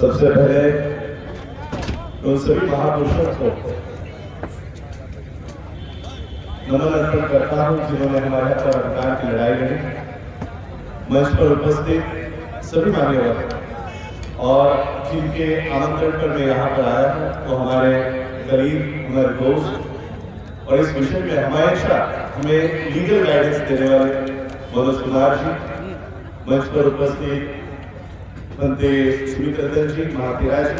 सबसे पहले उन सभी महापुरुषों को नमन अर्पण करता हूं जिन्होंने हमारे हक और अधिकार की लड़ाई लड़ी। मंच पर उपस्थित सभी मान्यवर और जिनके आमंत्रण पर मैं यहाँ पर आया हूँ, तो हमारे करीब, हमारे दोस्त और इस विषय में हमेशा हमें लीगल गाइडेंस देने वाले मनोज कुमार जी, मंच पर उपस्थित बनते सुमित रतन जी, महातिरा जी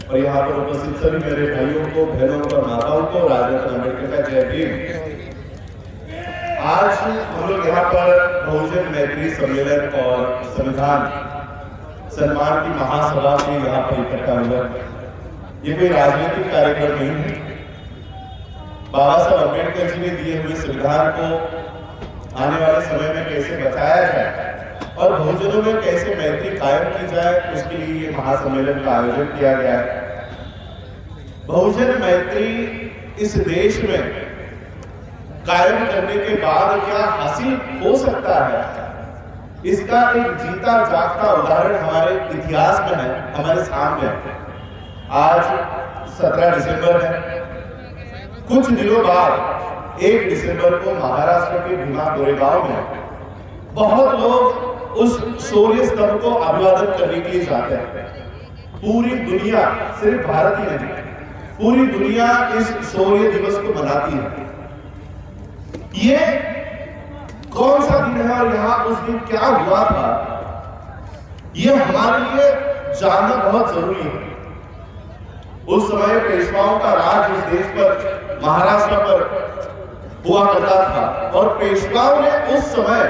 और यहाँ पर उपस्थित सभी मेरे भाइयों को, बहनों को और माताओं को राजरत्न अम्बेडकर का जय भीम। आज हम लोग यहाँ पर बहुजन मैत्री सम्मेलन और संविधान सम्मान की महासभा से यहाँ पर इकट्ठा हुआ। ये कोई राजनीतिक कार्यक्रम नहीं है। बाबा साहब अम्बेडकर जी ने दिए हुए संविधान को आने वाले समय में कैसे बचाया जाए और बहुजनों में कैसे मैत्री कायम की जाए, उसके लिए ये महासम्मेलन का आयोजन किया गया है। बहुजन मैत्री इस देश में कायम करने के बाद क्या हासिल हो सकता है, इसका एक जीता जागता उदाहरण हमारे इतिहास में है, हमारे सामने है। आज 17 दिसंबर है। कुछ दिनों बाद 1 दिसंबर को महाराष्ट्र के भीमा कोरेगांव में बहुत लोग उस शौर्य स्तंभ को अभिवादन करने के लिए जाते हैं। पूरी दुनिया, सिर्फ भारत ही नहीं, पूरी दुनिया इस शौर्य दिवस को मनाती है। ये कौन सा दिन है और यहाँ उस दिन क्या हुआ था, ये हमारे लिए जानना बहुत जरूरी है। उस समय पेशवाओं का राज इस देश पर, महाराष्ट्र पर हुआ करता था और पेशवाओं ने उस समय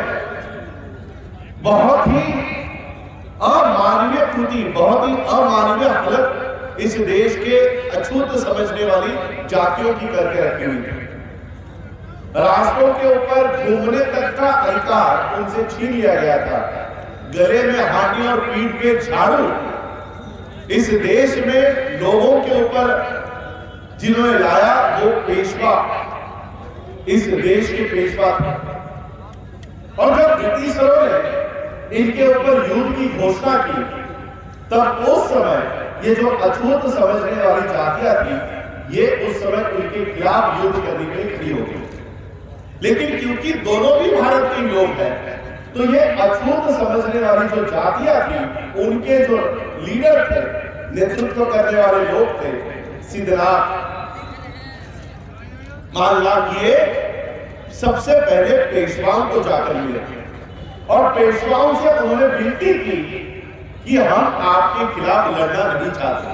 बहुत ही अमानवीय कृति, बहुत ही अमानवीय हालत इस देश के अछूत समझने वाली जातियों की करके रखी हुई थी। रास्तों के ऊपर घूमने तक का अधिकार उनसे छीन लिया गया था। गले में हाथी और पीठ पे झाड़ू इस देश में लोगों के ऊपर जिन्होंने लाया, वो पेशवा, इस देश के पेशवा थे। और जब ब्रिटिशरों ने इनके ऊपर युद्ध की घोषणा की, तब उस समय ये जो अछूत समझने वाली जातियां थी, ये उस समय उनके खिलाफ युद्ध करने के लिए खड़ी हो गई। लेकिन क्योंकि दोनों भी भारत के लोग हैं, तो ये अछूत समझने वाली जो जातियां थी, उनके जो लीडर थे, नेतृत्व करने वाले लोग थे, सिद्धनाथ मालना, ये सबसे पहले पेशवाओं को जाकर मिले और पेशवाओं से उन्होंने विनती की कि हम आपके खिलाफ लड़ना नहीं चाहते,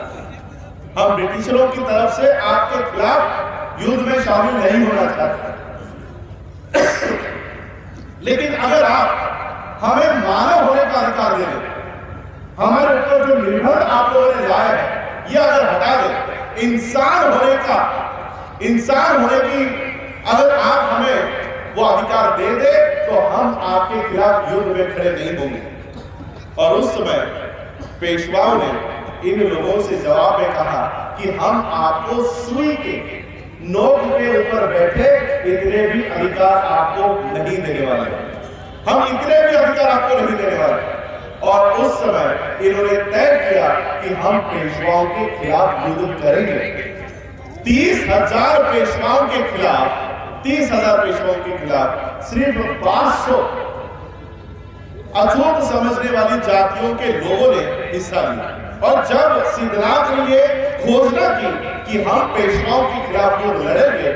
हम ब्रिटिशरों की तरफ से आपके खिलाफ युद्ध में शामिल नहीं होना चाहते, लेकिन अगर आप हमें मानव होने का अधिकार दे दें, हमारे ऊपर जो निर्भर आप लोगों ने लाया है, ये अगर हटा दें, इंसान होने की अगर आप हमें वो अधिकार दे दे, तो हम आपके खिलाफ युद्ध में खड़े नहीं होंगे। और उस समय पेशवाओं ने इन लोगों से जवाब में कहा कि हम आपको सुई के नोक के ऊपर बैठे इतने भी अधिकार आपको नहीं देने वाले, हम इतने भी अधिकार आपको नहीं देने वाले। और उस समय इन्होंने तय किया कि हम पेशवाओं के खिलाफ युद्ध करेंगे। 30,000 पेशवाओं के खिलाफ, 30,000 पेशवाओं के खिलाफ सिर्फ 500 अछूत समझने वाली जातियों के लोगों ने हिस्सा लिया। और जब सिद्धनाथ ने ये घोषणा की कि हम पेशवाओं के खिलाफ युद्ध लड़ेंगे,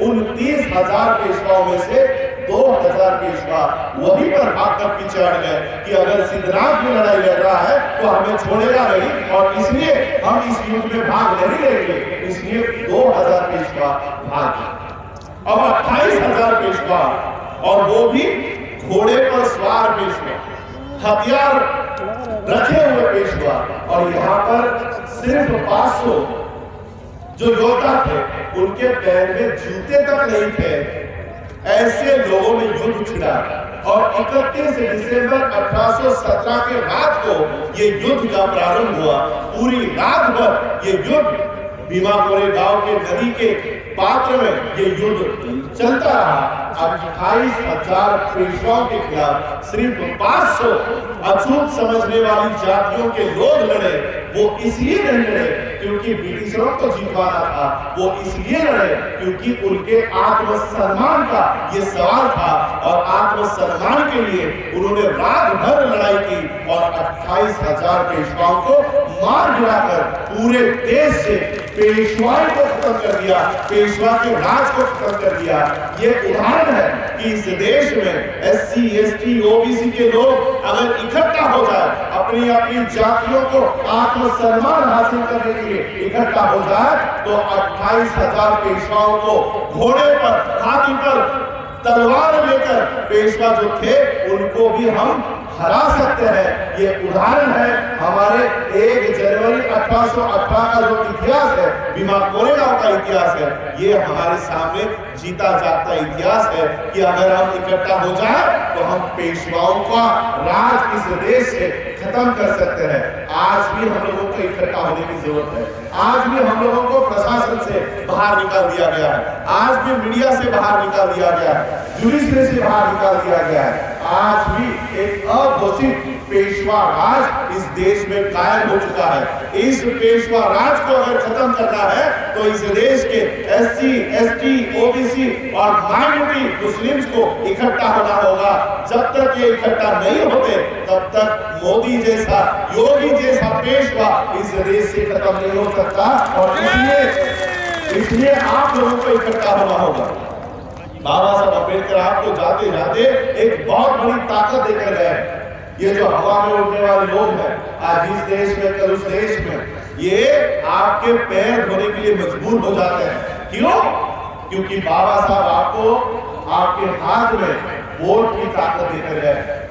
उन 30,000 पेशवाओं में से 2,000 पेशवा वहीं पर भाग कर पीछे हट गए कि अगर सिद्धनाथ भी लड़ाई लड़ रहा है तो हमें छोड़ेगा नहीं, और इसलिए हम इस युद्ध में भाग नहीं लेंगे। इसलिए 2,000 पेशवा भाग गए। अब 28,000 पेशवा, और वो भी घोड़े पर सवार पेशवा, हथियार रखे हुए पेशवा, और यहाँ पर सिर्फ 500 जो योद्धा थे, उनके पैर में जूते तक नहीं थे। ऐसे लोगों में युद्ध छिड़ा और 31 दिसंबर 1817 के रात को ये युद्ध का प्रारंभ हुआ। पूरी रात भर ये युद्ध भीमा कोरेगांव के नदी के पात्र में ये युद्ध चलता रहा। 28,000 पेशवाओं के खिलाफ सिर्फ 500 अछूत समझने वाली जातियों के लोग लड़े। वो इसलिए नहीं लड़े क्योंकि ब्रिटिशरों को जीतवाना था, वो इसलिए लड़े क्योंकि उनके आत्मसम्मान का ये सवाल था और आत्मसम्मान के लिए उन्होंने रात भर लड़ाई की और 28,000 पेशवाओं को मार गिराकर पूरे देश से पेशवाई को खत्म कर दिया, पेशवा के राज को खत्म कर दिया। ये उदाहरण है कि इस देश में SC, ST, OBC के लोग अगर इकट्ठा हो जाए, अपनी अपनी जातियों को आत्मसम्मान हासिल करने के लिए इकट्ठा हो जाए, तो 28,000 पेशवाओं को घोड़े पर, हाथी पर, तलवार लेकर पेशवा जो थे उनको भी हम हरा सकते हैं। ये उदाहरण है हमारे 1 जनवरी 1818 का जो इतिहास है, भीमा कोरेगांव का इतिहास है, ये हमारे सामने जीता जागता इतिहास है कि अगर हम इकट्ठा हो जाए तो हम पेशवाओं का राज इस देश से खत्म कर सकते हैं। आज भी हम लोगों को इकट्ठा होने की जरूरत है। आज भी हम लोगों को प्रशासन से बाहर निकाल दिया गया है, आज भी मीडिया से बाहर निकाल दिया गया है, जुडिशरी से बाहर निकाल दिया गया है। आज भी एक अघोषित पेशवा राज इस देश में कायम हो चुका है। इस पेशवा राज को अगर खत्म करना है तो इस देश के SC, ST, OBC और माइनॉरिटी मुस्लिम्स को इकट्ठा होना होगा। जब तक ये इकट्ठा नहीं होते तब तक मोदी जैसा, योगी जैसा पेशवा इस देश से खत्म नहीं हो सकता और इसलिए आप लोगों को इकट्ठा होना होगा। बाबा साहब अम्बेडकर आपको जाते जाते एक बहुत बड़ी ताकत देकर गए। ये जो हवा में उड़ने वाले लोग हैं आज इस देश में, कल उस देश में, ये आपके पैर धोने के लिए मजबूर हो जाते हैं। क्यों? क्योंकि बाबा साहब आपको आपके हाथ में वोट की ताकत देकर गए।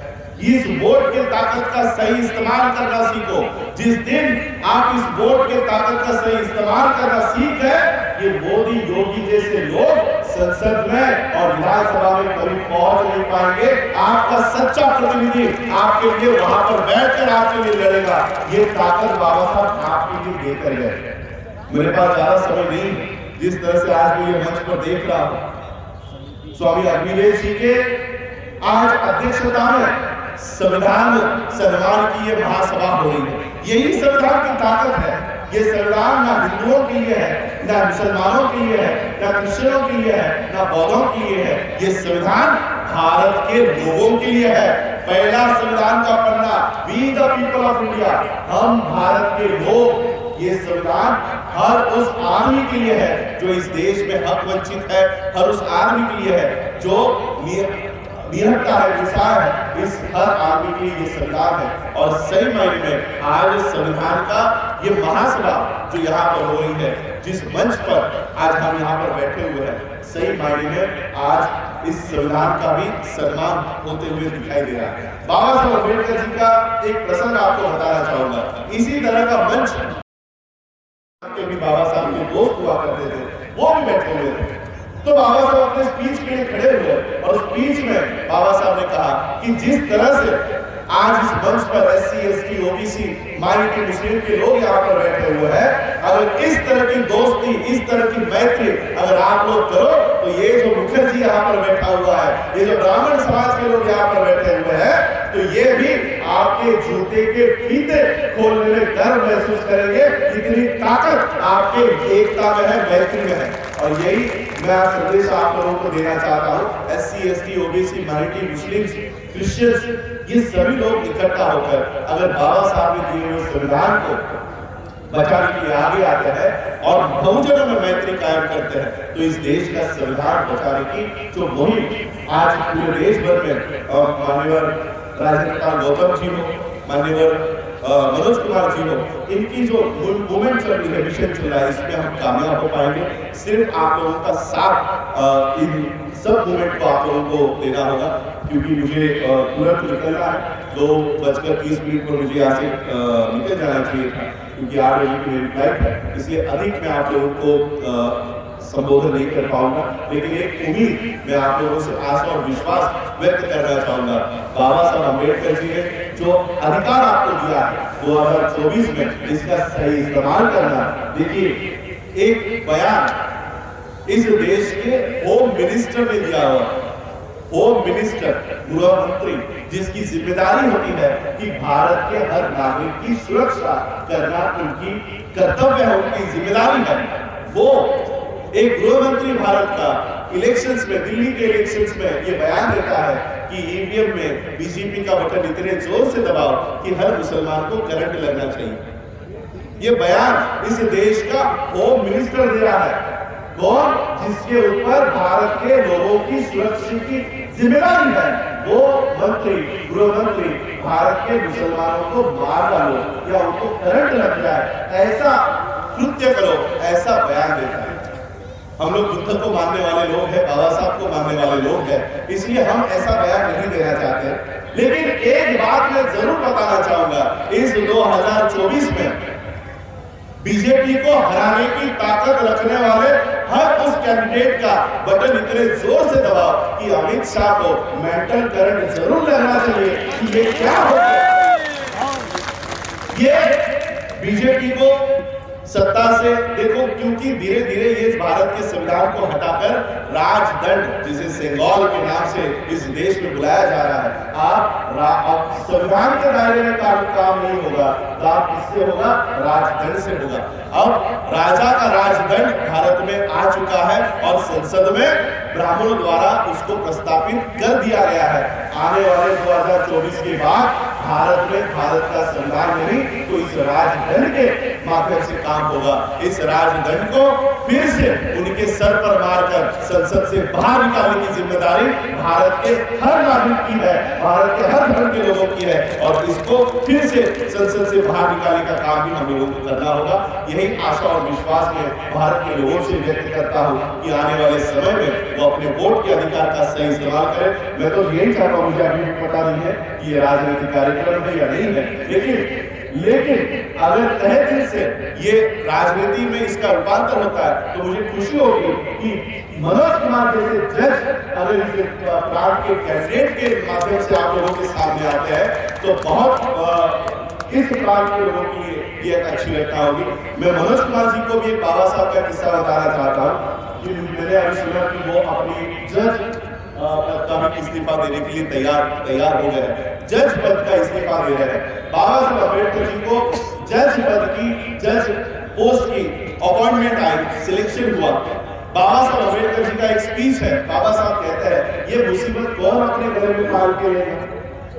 इस वोट के ताकत का सही इस्तेमाल करना सीखो। जिस दिन आप इस वोट के ताकत का सही इस्तेमाल करना सीख गए, ये मोदी, योगी जैसे लोग संसद में और विधानसभा में कभी पहुंच नहीं पाएंगे। आपका सच्चा प्रतिनिधि आपके लिए वहां पर बैठकर आपके लिए लड़ेगा। ये ताकत बाबा साहब आपके लिए देकर गए। मेरे पास ज्यादा समय नहीं, जिस तरह से आज मैं ये मंच पर देख रहा हूं, स्वामी अग्निवेश जी के आज अध्यक्षता में संविधान सम्मान की ये महासभा हो रही है। यही संविधान की ताकत है। ये संविधान ना हिंदुओं के लिए है, ना मुसलमानों के लिए है, ना क्रिश्चियनों के लिए है, ना बौद्धों के लिए है। ये संविधान भारत के लोगों के लिए है। पहला संविधान का पन्ना, we the people of India, हम भारत के लोग। ये संविधान हर उस आदमी के लिए है जो इस देश में हक वंचित है, हर उस आदमी के लिए है जो निहत्ता है, विशाल है। इस हर आदमी के लिए ये संविधान है। और सही मायने में आज संविधान का ये महासभा जो यहाँ पर हो रही है, जिस मंच पर आज हम यहाँ पर बैठे हुए हैं, सही मायने में आज इस संविधान का भी सम्मान होते हुए दिखाई दे रहा है। बाबा साहब अम्बेडकर जी का एक प्रसंग आपको बताना चाहूंगा। इसी तरह का मंच के भी बाबा साहब के दोस्त हुआ करते थे, वो भी बैठे हुए थे। तो बाबा साहब अपने स्पीच के लिए खड़े हुए और स्पीच में बाबा साहब ने कहा कि जिस तरह से आज इस मंच पर SC, ST, OBC, माइनॉरिटी मुस्लिम के लोग यहाँ पर बैठे हुए हैं, अगर इस तरह की दोस्ती, इस तरह की मैत्री अगर आप लोग करो तो ये जो मुखर्जी यहाँ पर बैठा हुआ है, ये जो ब्राह्मण समाज के लोग यहाँ पर बैठे हुए हैं, तो ये भी आपके जूते के फीते खोलने में गर्व महसूस करेंगे। इतनी ताकत आपके एकता में है, मैत्री में है। और यही मैं संदेश आप लोगों को देना चाहता हूँ। SC, ST, OBC, minority, Muslims, Christians, ये सभी लोग इकट्ठा होकर अगर बाबा साहब ने दिए हुए संविधान को बचाने के लिए आगे आते हैं और बहुजनों में मैत्री कायम करते हैं, तो इस देश का संविधान बचाने की जो मुहिम आज पूरे देश भर में और माननीय राजेंद्र गौतम जी हो, माननीय मनोज कुमार जी हो, इनकी जो मूवमेंट चल रही है, मिशन चल रहा है, इसमें हम कामयाब हो पाएंगे। सिर्फ आप लोगों का साथ इन सब मूवमेंट को आप लोगों को देना होगा। क्योंकि मुझे तुरंत निकलना है, 2:30 पर मुझे यहाँ से निकल जाना चाहिए था, क्योंकि 8 बजे की मेरी फ्लाइट है। इसलिए अधिक मैं आप लोगों को संबोधन नहीं कर पाऊंगा, लेकिन एक उम्मीद मैं आप लोगों से आशा और विश्वास व्यक्त करना चाहूंगा। बाबा साहब अम्बेडकर जी ने जो अधिकार आपको दिया है 2024 में, इसका सही इस्तेमाल करना। देखिए, एक बयान इस देश के होम मिनिस्टर ने दिया हुआ। होम मिनिस्टर, गृह मंत्री, जिसकी जिम्मेदारी होती है कि भारत के हर नागरिक की सुरक्षा करना उनकी कर्तव्य है, उनकी जिम्मेदारी है। वो एक गृह मंत्री भारत का इलेक्शंस में, दिल्ली के इलेक्शंस में ये बयान देता है कि ईवीएम में बीजेपी का बटन इतने जोर से दबाओ कि हर मुसलमान को करंट लगना चाहिए। ये बयान इस देश का होम मिनिस्टर दे रहा है। कौन? जिसके ऊपर भारत के लोगों की सुरक्षा की जिम्मेदारी है, वो मंत्री, गृह मंत्री भारत के मुसलमानों को मार डालो या उनको करंट लग जाए, ऐसा कृत्य करो, ऐसा बयान देता है। हम लोग बुद्ध को मानने वाले लोग हैं, बाबा साहब को मानने वाले लोग हैं, इसलिए हम ऐसा बयान नहीं देना चाहते। लेकिन एक बात मैं जरूर बताना चाहूंगा, इस 2024 में बीजेपी को हराने की ताकत रखने वाले हर उस कैंडिडेट का बटन इतने जोर से दबाओ कि अमित शाह को मेंटल करंट जरूर लगना चाहिए कि ये क्या हो गया। ये बीजेपी को सत्ता से देखो, क्योंकि धीरे धीरे ये भारत के संविधान को हटाकर राजदंड, जिसे सेंगोल के नाम से इस देश में बुलाया जा रहा है, आप संविधान के दायरे में काम नहीं होगा, काम किससे होगा? राजदंड से होगा। अब राजा का राजदंड भारत में आ चुका है और संसद में ब्राह्मणों द्वारा उसको प्रस्तावित कर दिया गया है। आने वाले 2024 के बाद भारत में भारत का संविधान नहीं तो इस राजदंड के माध्यम से काम होगा। इस राजदंड को फिर से उनके सर पर मारकर संसद से बाहर निकालने की जिम्मेदारी भारत के हर नागरिक की है, भारत के हर धर्म के लोगों की है, और इसको फिर से संसद से बाहर निकालने का काम भी हम लोगों को करना होगा। यही आशा और विश्वास में भारत के लोगों से व्यक्त करता हूँ कि आने वाले समय में वो अपने वोट के अधिकार का सही इस्तेमाल करें। मैं तो यही चाहता हूँ, मुझे अभी पता नहीं है कि ये राजनीतिक कार्यक्रम है या नहीं है, लेकिन अगर तहे दिल से ये राजनीति में इसका रूपांतर होता है तो मुझे खुशी होगी कि मनोज कुमार जैसे जज अगर इस प्रांत के कैंडिडेट के माध्यम से आप लोगों के सामने आते हैं तो बहुत इस प्रांत के लोगों के लिए ये एक अच्छी घटना होगी। मैं मनोज कुमार जी को भी एक बाबा साहब का किस्सा बताना चाहता हूँ कि मैंने अभी सुना कि वो अपनी जज का भी इस्तीफा देने के लिए तैयार हो गए, जज पद का इस्तीफा दे रहे हैं। बाबा साहब अम्बेडकर जी को जज पद की, जज पोस्ट की अपॉइंटमेंट आई, सिलेक्शन हुआ। बाबा साहब अम्बेडकर जी का एक स्पीच है, बाबा साहब कहते हैं ये मुसीबत कौन अपने घर में पाल के लेगा।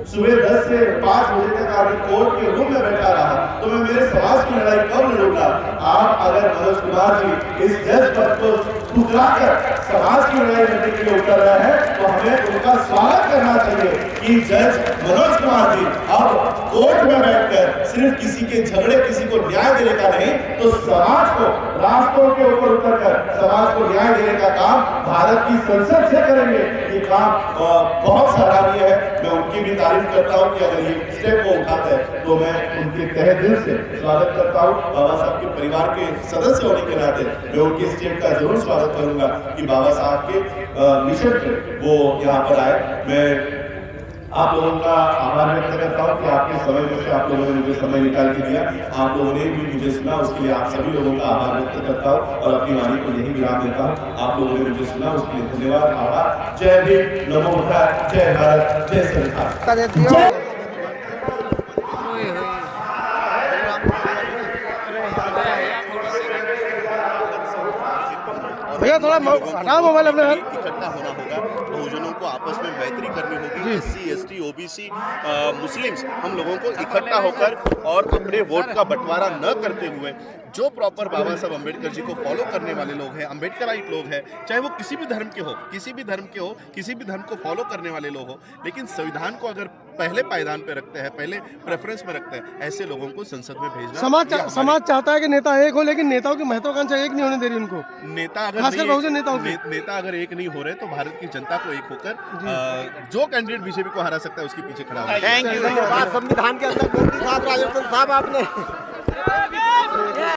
सुबह 10 से 5 बजे तक आगे कोर्ट के रूम में बैठा रहा तो मैं मेरे समाज की लड़ाई कब लड़ूंगा। आप अगर मनोज कुमार जी इस जज पद को ठुकराकर समाज की लड़ाई लड़ने के लिए उतर रहे हैं तो हमें उनका स्वागत करना चाहिए कि जज मनोज कुमार जी अब कोर्ट में बैठकर सिर्फ किसी के झगड़े, किसी को न्याय देने का नहीं तो समाज को रास्तों के ऊपर उतरकर समाज को न्याय देने का काम भारत की संसद से करेंगे। ये काम बहुत सराहनीय है। मैं उनकी भी तारीफ करता हूं कि अगर ये स्टेप को उठाते हैं तो मैं उनके तहे दिल से स्वागत करता हूं। बाबा साहब के परिवार के सदस्य होने के नाते मैं उनके स्टेप का जरूर स्वागत करूंगा कि बाबा साहब के मिशन पे वो यहाँ पर आए। मैं आप लोगों का आभार व्यक्त करता हूँ कि आपके समय में से आप लोगों ने मुझे समय निकाल के दिया, आप लोगों ने भी मुझे सुना, उसके लिए आप सभी लोगों का आभार व्यक्त करता हूँ और अपनी वाणी को यही विराम देता हूँ। आप लोगों ने मुझे सुना, उसके लिए धन्यवाद, आभार। जय भीम, नमो बुद्धाय, जय भारत, जय संविधान। भैया थोड़ा हटाओ मोबाइल अपने हाथ। इकट्ठा होना होगा, बहुजनों को आपस में मैत्री करनी होगी। एससी, एसटी, ओबीसी, मुस्लिम्स, हम लोगों को इकट्ठा होकर और अपने वोट का बंटवारा न करते हुए जो प्रॉपर बाबा साहब अम्बेडकर जी को फॉलो करने वाले लोग हैं, अम्बेडकराइट लोग हैं, चाहे वो किसी भी धर्म के हो, किसी भी धर्म को फॉलो करने वाले लोग हो, लेकिन संविधान को अगर पहले पायदान पे रखते हैं, पहले प्रेफरेंस में रखते हैं, ऐसे लोगों को संसद में भेजना। समाज चाहता है कि नेता एक हो, लेकिन नेताओं की महत्वाकांक्षा एक नहीं होने दे रही उनको। नेता अगर एक नहीं हो रहे तो भारत की जनता को एक होकर जो कैंडिडेट बीजेपी को हरा सकता है उसके पीछे खड़ा होगा। Thank you. संविधान के अंदर साहब आपने